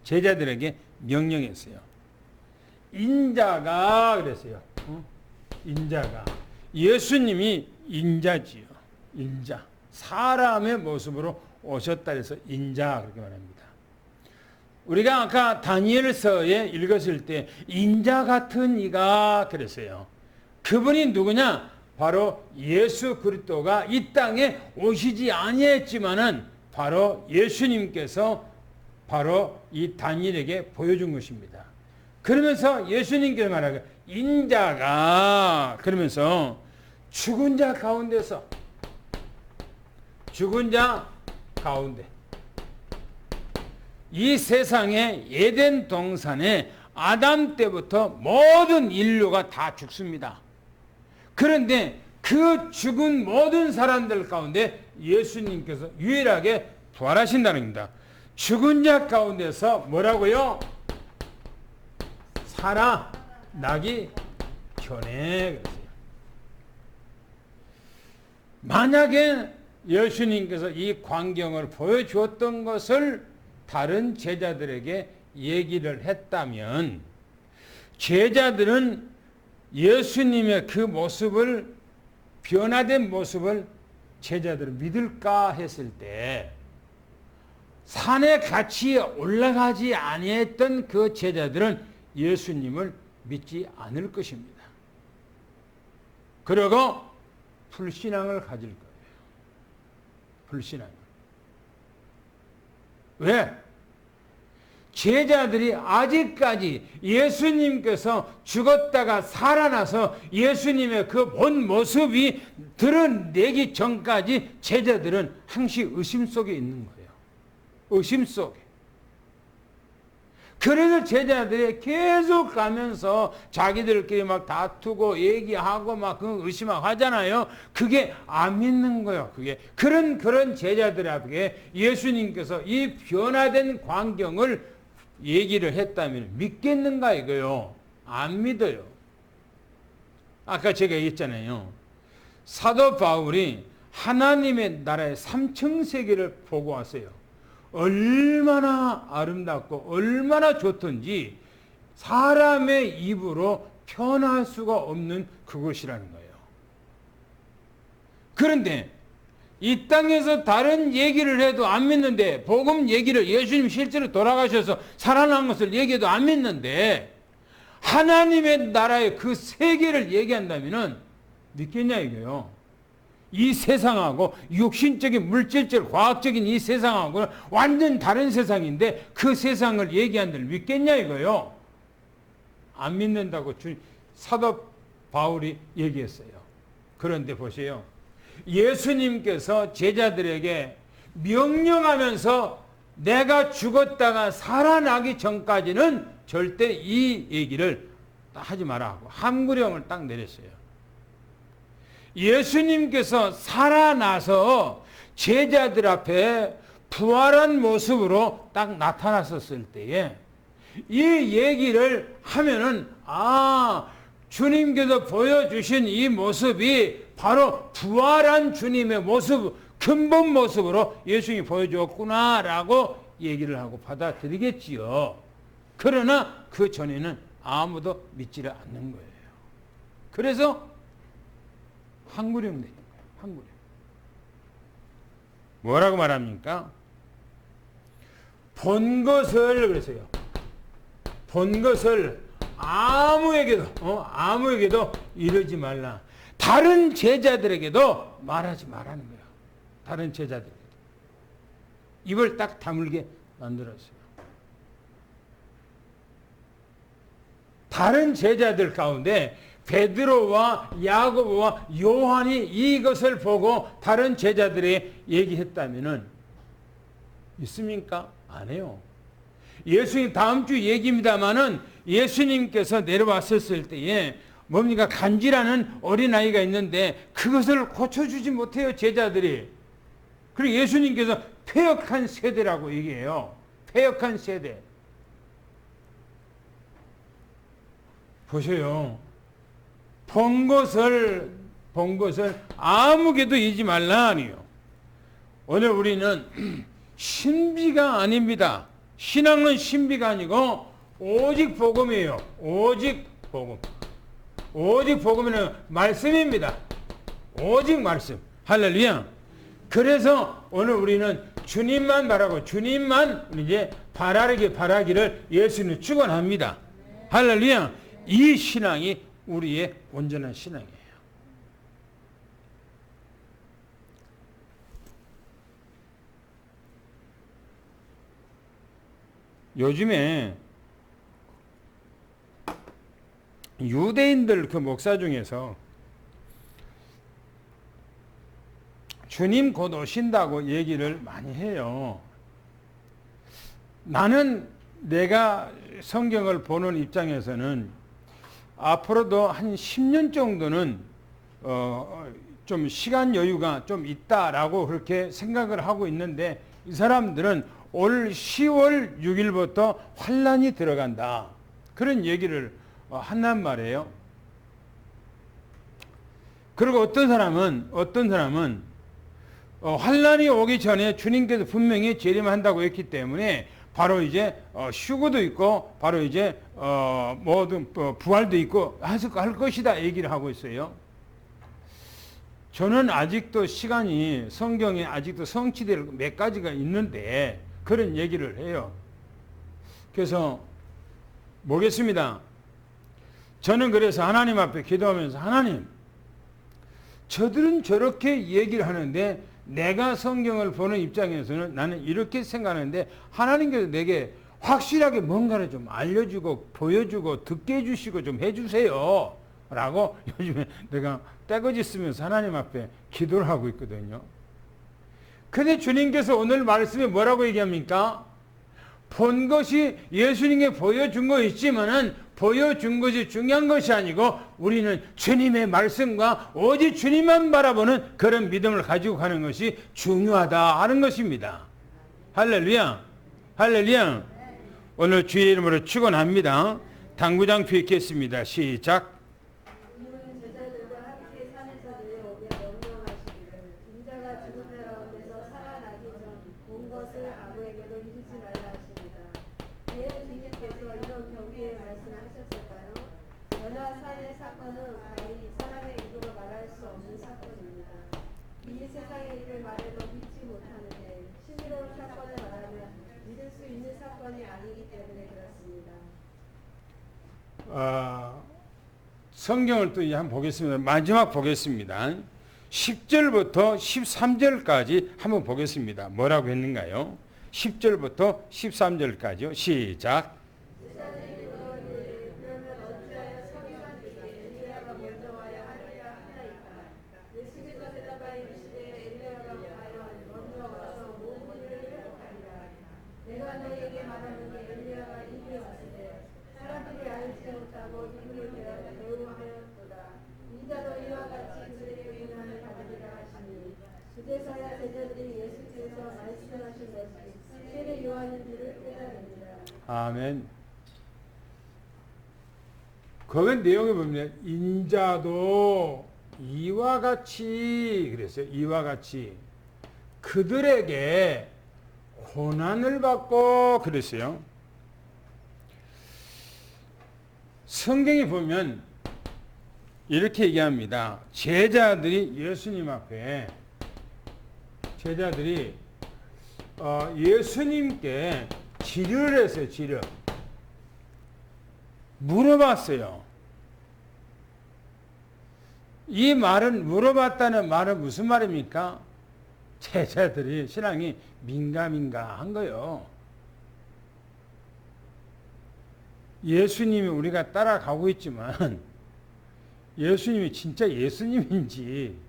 제자들에게 명령했어요. 인자가 그랬어요. 인자가. 예수님이 인자지요. 인자. 사람의 모습으로 오셨다 해서 인자 그렇게 말합니다. 우리가 아까 다니엘서에 읽었을 때 인자 같은 이가 그랬어요. 그분이 누구냐? 바로 예수 그리스도가 이 땅에 오시지 아니했지만은 바로 예수님께서 바로 이 다니엘에게 보여준 것입니다. 그러면서 예수님께서 말하기를 인자가 그러면서 죽은 자 가운데 이 세상의 에덴 동산에 아담 때부터 모든 인류가 다 죽습니다. 그런데 그 죽은 모든 사람들 가운데 예수님께서 유일하게 부활하신다는 겁니다. 죽은 자 가운데서 뭐라고요? 살아나기 전에 그랬어요. 만약에 예수님께서 이 광경을 보여주었던 것을 다른 제자들에게 얘기를 했다면 제자들은 예수님의 그 모습을 변화된 모습을 제자들은 믿을까 했을 때 산에 같이 올라가지 아니했던 그 제자들은 예수님을 믿지 않을 것입니다. 그리고 불신앙을 가질 거예요. 불신앙. 왜? 제자들이 아직까지 예수님께서 죽었다가 살아나서 예수님의 그 본 모습이 드러내기 전까지 제자들은 항시 의심 속에 있는 거예요. 의심 속에. 그래서 제자들이 계속 가면서 자기들끼리 막 다투고 얘기하고 막 의심하고 하잖아요. 그게 안 믿는 거예요. 그게 그런 제자들에게 예수님께서 이 변화된 광경을 얘기를 했다면 믿겠는가 이거요? 안 믿어요. 아까 제가 얘기했잖아요. 사도 바울이 하나님의 나라의 3층 세계를 보고 왔어요. 얼마나 아름답고 얼마나 좋든지 사람의 입으로 표현할 수가 없는 그것이라는 거예요. 그런데 이 땅에서 다른 얘기를 해도 안 믿는데, 복음 얘기를 예수님 실제로 돌아가셔서 살아난 것을 얘기해도 안 믿는데, 하나님의 나라의 그 세계를 얘기한다면 믿겠냐 이거요. 이 세상하고 육신적인 물질적 과학적인 이 세상하고는 완전 다른 세상인데 그 세상을 얘기한들 믿겠냐 이거요. 안 믿는다고 사도 바울이 얘기했어요. 그런데 보세요. 예수님께서 제자들에게 명령하면서 내가 죽었다가 살아나기 전까지는 절대 이 얘기를 하지 마라 하고 함구령을 딱 내렸어요. 예수님께서 살아나서 제자들 앞에 부활한 모습으로 딱 나타났었을 때에 이 얘기를 하면은 주님께서 보여주신 이 모습이 바로 부활한 주님의 모습, 근본 모습으로 예수님이 보여주었구나라고 얘기를 하고 받아들이겠지요. 그러나 그 전에는 아무도 믿지를 않는 거예요. 그래서 항구령 내린 거예요. 항구령. 뭐라고 말합니까? 본 것을 그랬어요. 본 것을 아무에게도 이르지 말라. 다른 제자들에게도 말하지 말라는 거예요. 다른 제자들에게도. 입을 딱 다물게 만들었어요. 다른 제자들 가운데 베드로와 야고보와 요한이 이것을 보고 다른 제자들이 얘기했다면은 있습니까? 안 해요. 예수님 다음 주 얘기입니다만은 예수님께서 내려왔었을 때에 뭡니까? 간질하는 어린아이가 있는데 그것을 고쳐주지 못해요, 제자들이. 그리고 예수님께서 패역한 세대라고 얘기해요. 패역한 세대. 보세요. 본 것을 아무게도 이지 말라 아니요. 오늘 우리는 신비가 아닙니다. 신앙은 신비가 아니고 오직 복음이에요. 오직 복음. 오직 복음은 말씀입니다. 오직 말씀. 할렐루야. 그래서 오늘 우리는 주님만 바라고 주님만 이제 바라기를 예수는 축원합니다. 할렐루야. 이 신앙이 우리의 온전한 신앙이에요. 요즘에 유대인들 그 목사 중에서 주님 곧 오신다고 얘기를 많이 해요. 나는 내가 성경을 보는 입장에서는 앞으로도 한 10년 정도는 좀 시간 여유가 좀 있다라고 그렇게 생각을 하고 있는데 이 사람들은 올 10월 6일부터 환란이 들어간다. 그런 얘기를 한단 말이에요. 그리고 어떤 사람은 환란이 오기 전에 주님께서 분명히 재림한다고 했기 때문에 바로 이제 휴거도 있고 바로 이제 모든 부활도 있고 할 것이다 얘기를 하고 있어요. 저는 아직도 시간이 성경에 아직도 성취될 몇 가지가 있는데 그런 얘기를 해요. 그래서 보겠습니다. 저는 그래서 하나님 앞에 기도하면서 하나님, 저들은 저렇게 얘기를 하는데 내가 성경을 보는 입장에서는 나는 이렇게 생각하는데 하나님께서 내게 확실하게 뭔가를 좀 알려주고 보여주고 듣게 해주시고 좀 해주세요 라고 요즘에 내가 떼거지 쓰면서 하나님 앞에 기도를 하고 있거든요. 근데 주님께서 오늘 말씀에 뭐라고 얘기합니까? 본 것이 예수님께 보여준 거 있지만은 보여준 것이 중요한 것이 아니고 우리는 주님의 말씀과 오직 주님만 바라보는 그런 믿음을 가지고 가는 것이 중요하다 하는 것입니다. 할렐루야. 할렐루야. 오늘 주의 이름으로 축원합니다. 당구장 펴겠습니다. 시작. 그러나 산의 사건은 과히 사람의 입으로 말할 수 없는 사건입니다. 이 세상의 일을 말해도 믿지 못하는데 신비로운 사건을 말하면 믿을 수 있는 사건이 아니기 때문에 그렇습니다. 성경을 또 한번 보겠습니다. 마지막 보겠습니다. 10절부터 13절까지 한번 보겠습니다. 뭐라고 했는가요? 10절부터 13절까지요. 시작. 그제서야 제자들이 예수께서 말씀하신 것이 세례 요한인 줄을 깨달습니다. 아멘. 거기 내용에 보면 인자도 이와 같이 그랬어요. 이와 같이 그들에게 고난을 받고 그랬어요. 성경에 보면 이렇게 얘기합니다. 제자들이 예수님 앞에 예수님께 질의를 했어요. 질의. 물어봤어요. 이 말은 물어봤다는 말은 무슨 말입니까? 제자들이 신앙이 민감한 거예요. 예수님이 우리가 따라가고 있지만 예수님이 진짜 예수님인지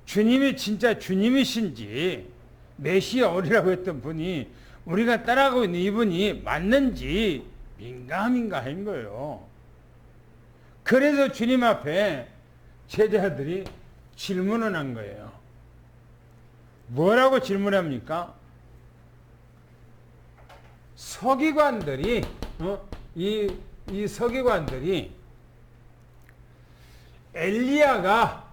주님이 진짜 주님이신지 메시아 오리라고 했던 분이 우리가 따라가고 있는 이분이 맞는지 민감한 거예요. 그래서 주님 앞에 제자들이 질문을 한 거예요. 뭐라고 질문합니까? 서기관들이 이 서기관들이 엘리야가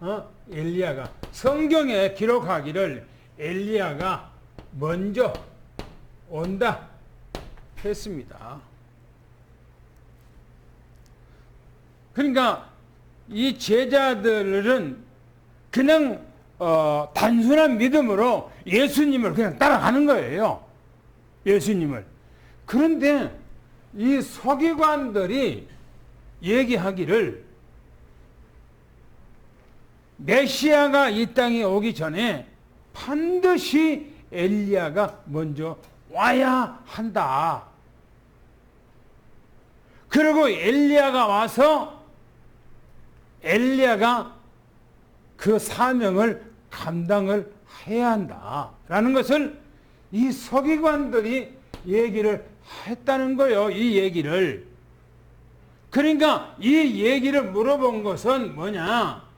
성경에 기록하기를 엘리야가 먼저 온다 했습니다. 그러니까 이 제자들은 그냥 단순한 믿음으로 예수님을 그냥 따라가는 거예요. 예수님을. 그런데 이 서기관들이 얘기하기를 메시아가 이 땅에 오기 전에 반드시 엘리야가 먼저 와야 한다. 그리고 엘리야가 와서 엘리야가 그 사명을 감당을 해야 한다라는 것을 이 서기관들이 얘기를 했다는 거예요. 이 얘기를. 그러니까 이 얘기를 물어본 것은 뭐냐?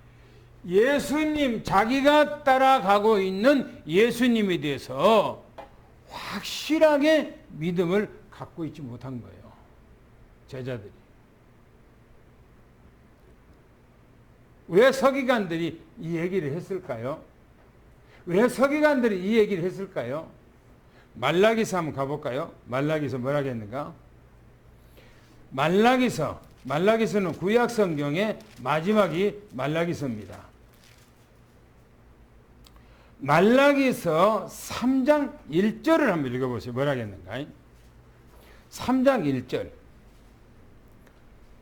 예수님, 자기가 따라가고 있는 예수님에 대해서 확실하게 믿음을 갖고 있지 못한 거예요. 제자들이. 왜 서기관들이 이 얘기를 했을까요? 왜 서기관들이 이 얘기를 했을까요? 말라기서 한번 가볼까요? 말라기서 뭐라고 했는가? 말라기서는 구약 성경의 마지막이 말라기서입니다. 말라기서 3장 1절을 한번 읽어보세요. 뭐라고 했는가? 3장 1절.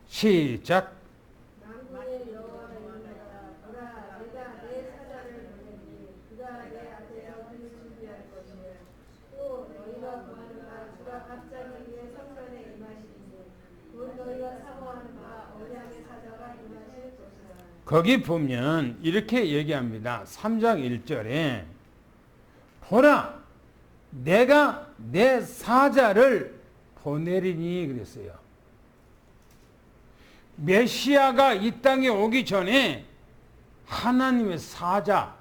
시작. 만군의 여호와가 이르노라. 보라, 내가 내 사자를 보내니 그가 내 앞에서 길을 준비할 것이요 또 너희가 구하는 바 주가 갑자기 내 성전에 임하시니 곧 너희가 사모하는 바 언약의 사자가 임하실 것이라. 거기 보면 이렇게 얘기합니다. 3장 1절에 보라, 내가 내 사자를 보내리니 그랬어요. 메시아가 이 땅에 오기 전에 하나님의 사자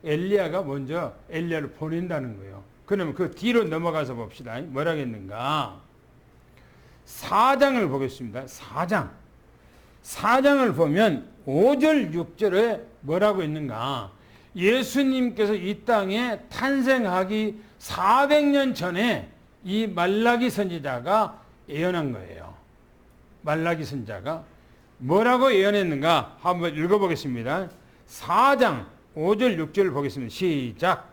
엘리야가 먼저 엘리야를 보낸다는 거예요. 그러면 그 뒤로 넘어가서 봅시다. 뭐라고 했는가? 4장을 보겠습니다. 4장을 보면 5절 6절에 뭐라고 있는가? 예수님께서 이 땅에 탄생하기 400년 전에 이 말라기 선지자가 예언한 거예요. 말라기 선자가 뭐라고 예언했는가 한번 읽어보겠습니다. 4장 5절 6절 보겠습니다. 시작.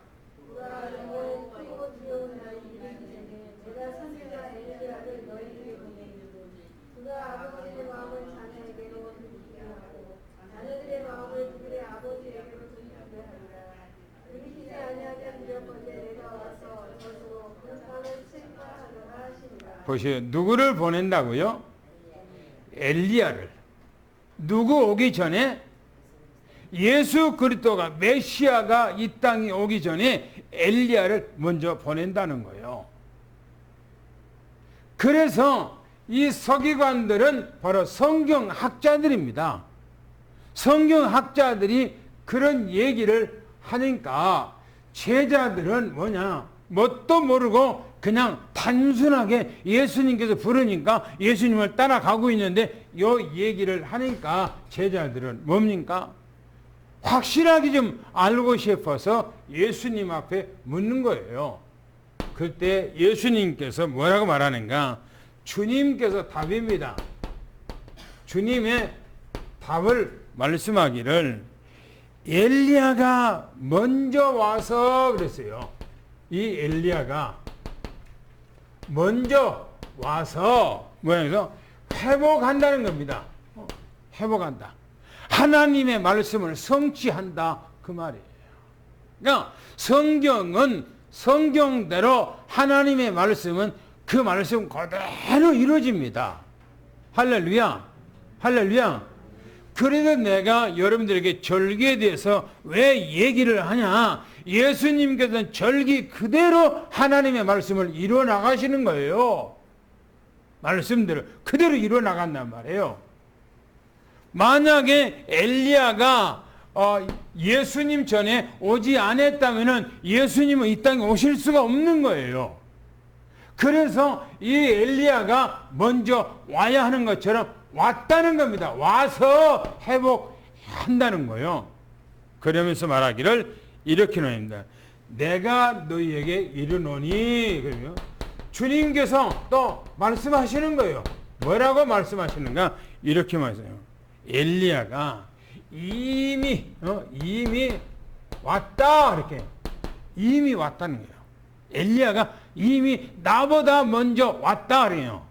보세요. 누구를 보낸다고요? 엘리야를. 누구 오기 전에? 예수 그리스도가 메시아가 이 땅에 오기 전에 엘리야를 먼저 보낸다는 거예요. 그래서 이 서기관들은 바로 성경학자들입니다. 성경학자들이 그런 얘기를 하니까 제자들은 뭐냐? 뭣도 모르고 그냥 단순하게 예수님께서 부르니까 예수님을 따라가고 있는데 이 얘기를 하니까 제자들은 뭡니까? 확실하게 좀 알고 싶어서 예수님 앞에 묻는 거예요. 그때 예수님께서 뭐라고 말하는가? 주님께서 답입니다. 주님의 답을 말씀하기를 엘리야가 먼저 와서 그랬어요. 이 엘리야가 먼저 와서 뭐해서 회복한다는 겁니다. 회복한다. 하나님의 말씀을 성취한다 그 말이에요. 그러니까 성경은 성경대로 하나님의 말씀은 그 말씀 그대로 이루어집니다. 할렐루야. 할렐루야. 그래서 내가 여러분들에게 절기에 대해서 왜 얘기를 하냐? 예수님께서는 절기 그대로 하나님의 말씀을 이루어 나가시는 거예요. 말씀대로 그대로 이루어 나간단 말이에요. 만약에 엘리야가 예수님 전에 오지 않았다면 예수님은 이 땅에 오실 수가 없는 거예요. 그래서 이 엘리야가 먼저 와야 하는 것처럼 왔다는 겁니다. 와서 회복한다는 거예요. 그러면서 말하기를 이렇게 놓입니다. 내가 너희에게 이르노니. 그러면 주님께서 또 말씀하시는 거예요. 뭐라고 말씀하시는가? 이렇게 말씀해요. 엘리야가 이미 왔다. 이렇게 이미 왔다는 거예요. 엘리야가 이미 나보다 먼저 왔다 그래요.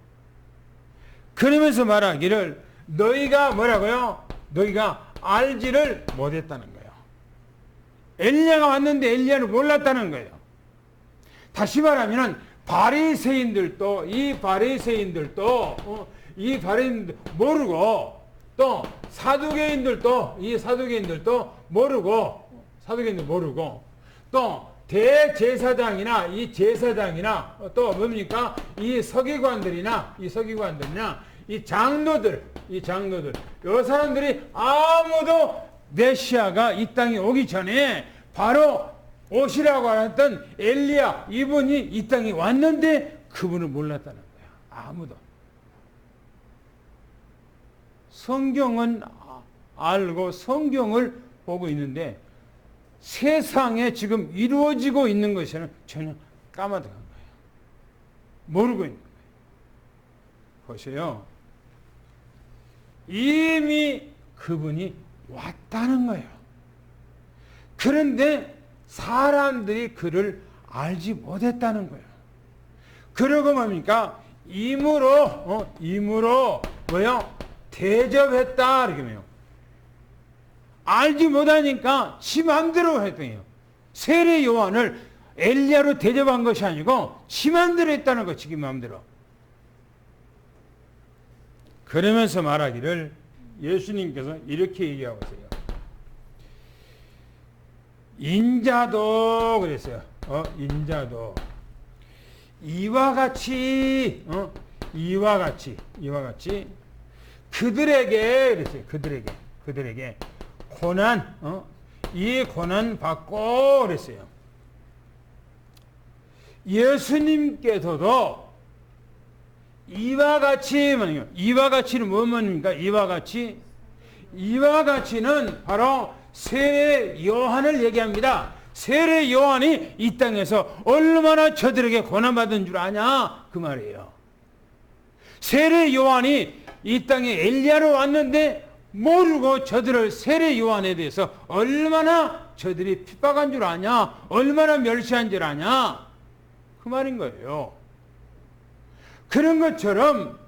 그러면서 말하기를 너희가 뭐라고요? 너희가 알지를 못했다는 거예요. 엘리야가 왔는데 엘리야를 몰랐다는 거예요. 다시 말하면 바리새인들도 이 바리새인들도 모르고 또 사두개인들도 이 사두개인들도 모르고 또 대제사장이나 이 제사장이나 또 뭡니까? 이 서기관들이나 이 장로들 이 사람들이 아무도 메시아가 이 땅에 오기 전에 바로 오시라고 하던 엘리야 이분이 이 땅에 왔는데 그분을 몰랐다는 거야. 아무도. 성경은 알고 성경을 보고 있는데 세상에 지금 이루어지고 있는 것에는 전혀 까마득한 거예요. 모르고 있는 거예요. 보세요. 이미 그분이 왔다는 거예요. 그런데 사람들이 그를 알지 못했다는 거예요. 그러고 뭡니까? 임으로 뭐요? 대접했다 이렇게 해요. 알지 못하니까 지 마음대로 했대요. 세례 요한을 엘리야로 대접한 것이 아니고 지 마음대로 했다는 거, 지 마음대로. 그러면서 말하기를 예수님께서 이렇게 얘기하고 있어요. 인자도 그랬어요. 인자도 이와 같이 그들에게 그랬어요. 그들에게 고난, 이 고난 받고 그랬어요. 예수님께서도 이와 같이는 뭐 말입니까? 이와 같이는 바로 세례 요한을 얘기합니다. 세례 요한이 이 땅에서 얼마나 저들에게 고난받은 줄 아냐? 그 말이에요. 세례 요한이 이 땅에 엘리야로 왔는데 모르고 저들을 세례 요한에 대해서 얼마나 저들이 핍박한 줄 아냐, 얼마나 멸시한 줄 아냐, 그 말인 거예요. 그런 것처럼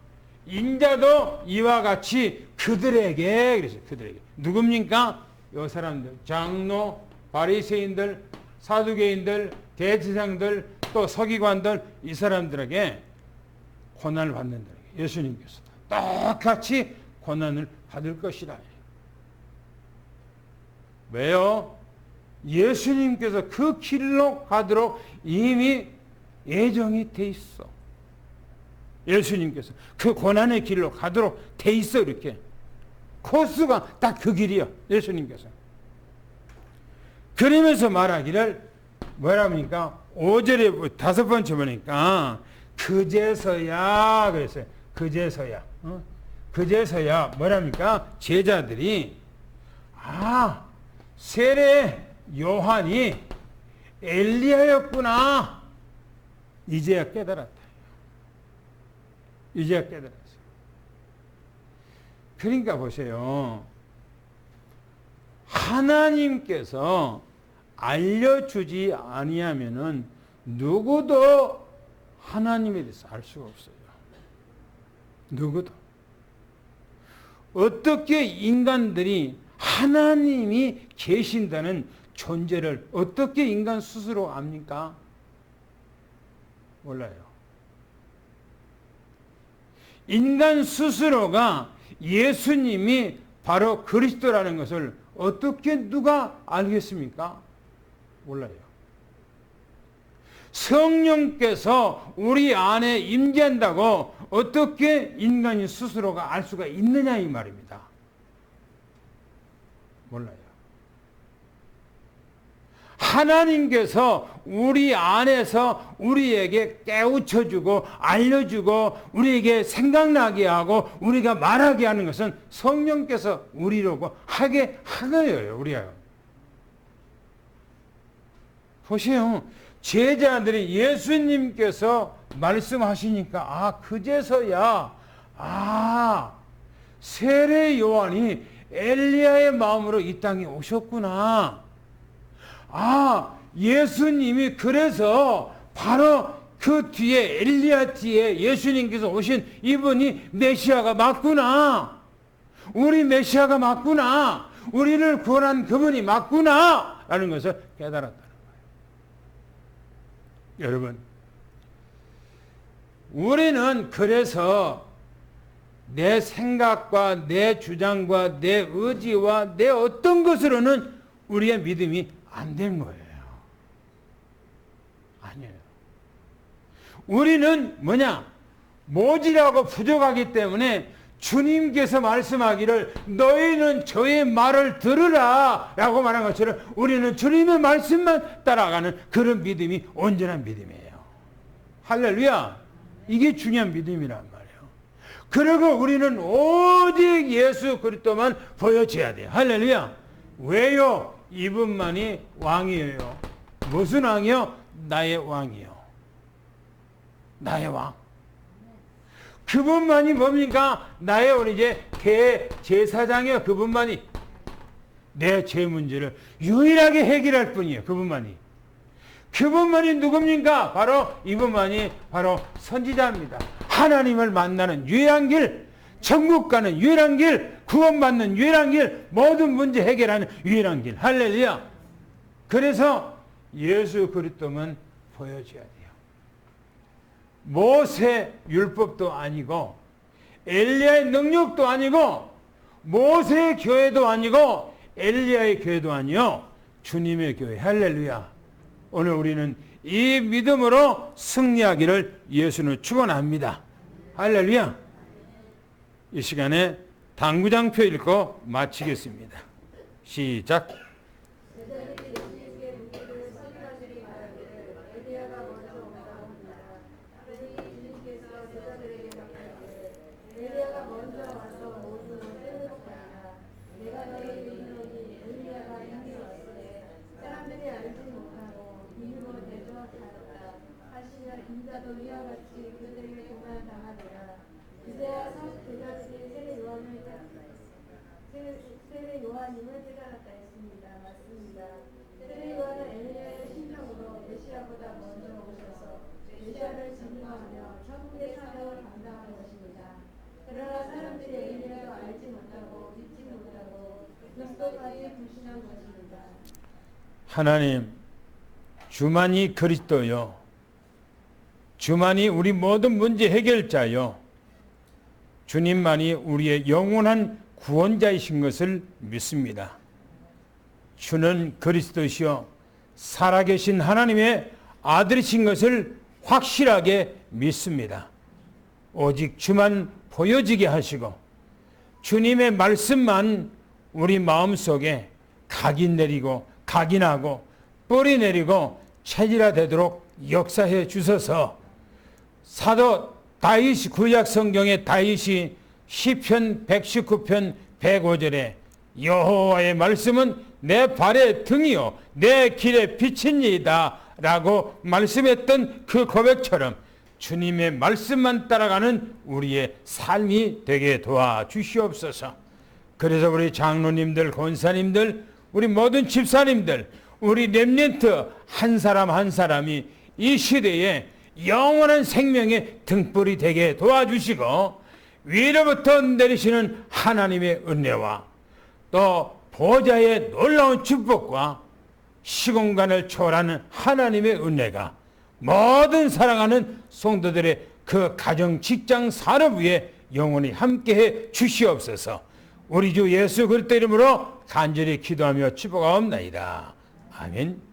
인자도 이와 같이 그들에게, 그래서 그들에게 누굽니까? 이 사람들, 장로, 바리새인들, 사두개인들, 대제사장들, 또 서기관들, 이 사람들에게 고난을 받는다. 예수님께서 똑같이 고난을 받을 것이라. 왜요? 예수님께서 그 길로 가도록 이미 예정이 돼 있어. 예수님께서 그 고난의 길로 가도록 돼 있어. 이렇게 코스가 딱 그 길이야. 예수님께서. 그러면서 말하기를 뭐랍니까? 5절에 다섯 번째 보니까 그제서야 그랬어요. 그제서야. 그제서야 뭐랍니까? 제자들이 세례 요한이 엘리야였구나. 이제야 깨달았다. 이제야 깨달았어요. 그러니까 보세요. 하나님께서 알려주지 아니하면은 누구도 하나님에 대해서 알 수가 없어요. 누구도. 어떻게 인간들이 하나님이 계신다는 존재를 어떻게 인간 스스로 압니까? 몰라요. 인간 스스로가 예수님이 바로 그리스도라는 것을 어떻게 누가 알겠습니까? 몰라요. 성령께서 우리 안에 임재한다고 어떻게 인간이 스스로가 알 수가 있느냐 이 말입니다. 몰라요. 하나님께서 우리 안에서 우리에게 깨우쳐주고 알려주고 우리에게 생각나게 하고 우리가 말하게 하는 것은 성령께서 우리로고 하게 하거예요. 우리가. 보세요. 제자들이 예수님께서 말씀하시니까 그제서야 세례 요한이 엘리야의 마음으로 이 땅에 오셨구나. 예수님이 그래서 바로 그 뒤에 엘리야 뒤에 예수님께서 오신 이분이 메시아가 맞구나. 우리 메시아가 맞구나. 우리를 구원한 그분이 맞구나. 라는 것을 깨달았다는 거예요. 여러분, 우리는 그래서 내 생각과 내 주장과 내 의지와 내 어떤 것으로는 우리의 믿음이 안 된 거예요. 아니에요. 우리는 모질하고 부족하기 때문에 주님께서 말씀하기를 너희는 저의 말을 들으라 라고 말한 것처럼 우리는 주님의 말씀만 따라가는 그런 믿음이 온전한 믿음이에요. 할렐루야. 이게 중요한 믿음이란 말이에요. 그리고 우리는 오직 예수 그리스도만 보여줘야 돼요. 할렐루야. 왜요? 이분만이 왕이에요. 무슨 왕이요? 나의 왕이요. 나의 왕. 그분만이 뭡니까? 나의 우리 이제 대제사장이요. 그분만이 내 죄 문제를 유일하게 해결할 뿐이에요. 그분만이. 그분만이 누굽니까? 바로 이분만이 바로 선지자입니다. 하나님을 만나는 유일한 길, 천국 가는 유일한 길, 구원받는 유일한 길, 모든 문제 해결하는 유일한 길. 할렐루야. 그래서 예수 그리스도만 보여줘야 돼요. 모세 율법도 아니고 엘리야의 능력도 아니고 모세의 교회도 아니고 엘리야의 교회도 아니요. 주님의 교회. 할렐루야. 오늘 우리는 이 믿음으로 승리하기를 예수는 축원합니다. 할렐루야. 이 시간에 당구장표 읽고 마치겠습니다. 시작. 인자도 이와 같이 그들에게 고난을 당하더라. 이제야 대자들이 메시아보다 먼저 오셔서 메시아를 증거하며 천국의 사명을 감당하는 것입니다. 그러나 사람들이 의미를 알지 못하고 믿지 못하고 그리스도까지 불신한 것입니다. 하나님, 주만이 그리스도요, 주만이 우리 모든 문제 해결자요, 주님만이 우리의 영원한 구원자이신 것을 믿습니다. 주는 그리스도시요 살아계신 하나님의 아들이신 것을 확실하게 믿습니다. 오직 주만 보여지게 하시고 주님의 말씀만 우리 마음속에 각인하고 뿌리 내리고 체질화되도록 역사해 주셔서 사도 다윗이, 구약 성경의 다윗이 시편 119편 105절에 여호와의 말씀은 내 발의 등이요 내 길의 빛이니이다 라고 말씀했던 그 고백처럼 주님의 말씀만 따라가는 우리의 삶이 되게 도와주시옵소서. 그래서 우리 장로님들, 권사님들, 우리 모든 집사님들, 우리 렘넌트 한 사람 한 사람이 이 시대에 영원한 생명의 등불이 되게 도와주시고 위로부터 내리시는 하나님의 은혜와 또 보좌의 놀라운 축복과 시공간을 초월하는 하나님의 은혜가 모든 사랑하는 성도들의 그 가정, 직장, 산업 위에 영원히 함께해 주시옵소서. 우리 주 예수 그리스도 이름으로 간절히 기도하며 축복하옵나이다. 아멘.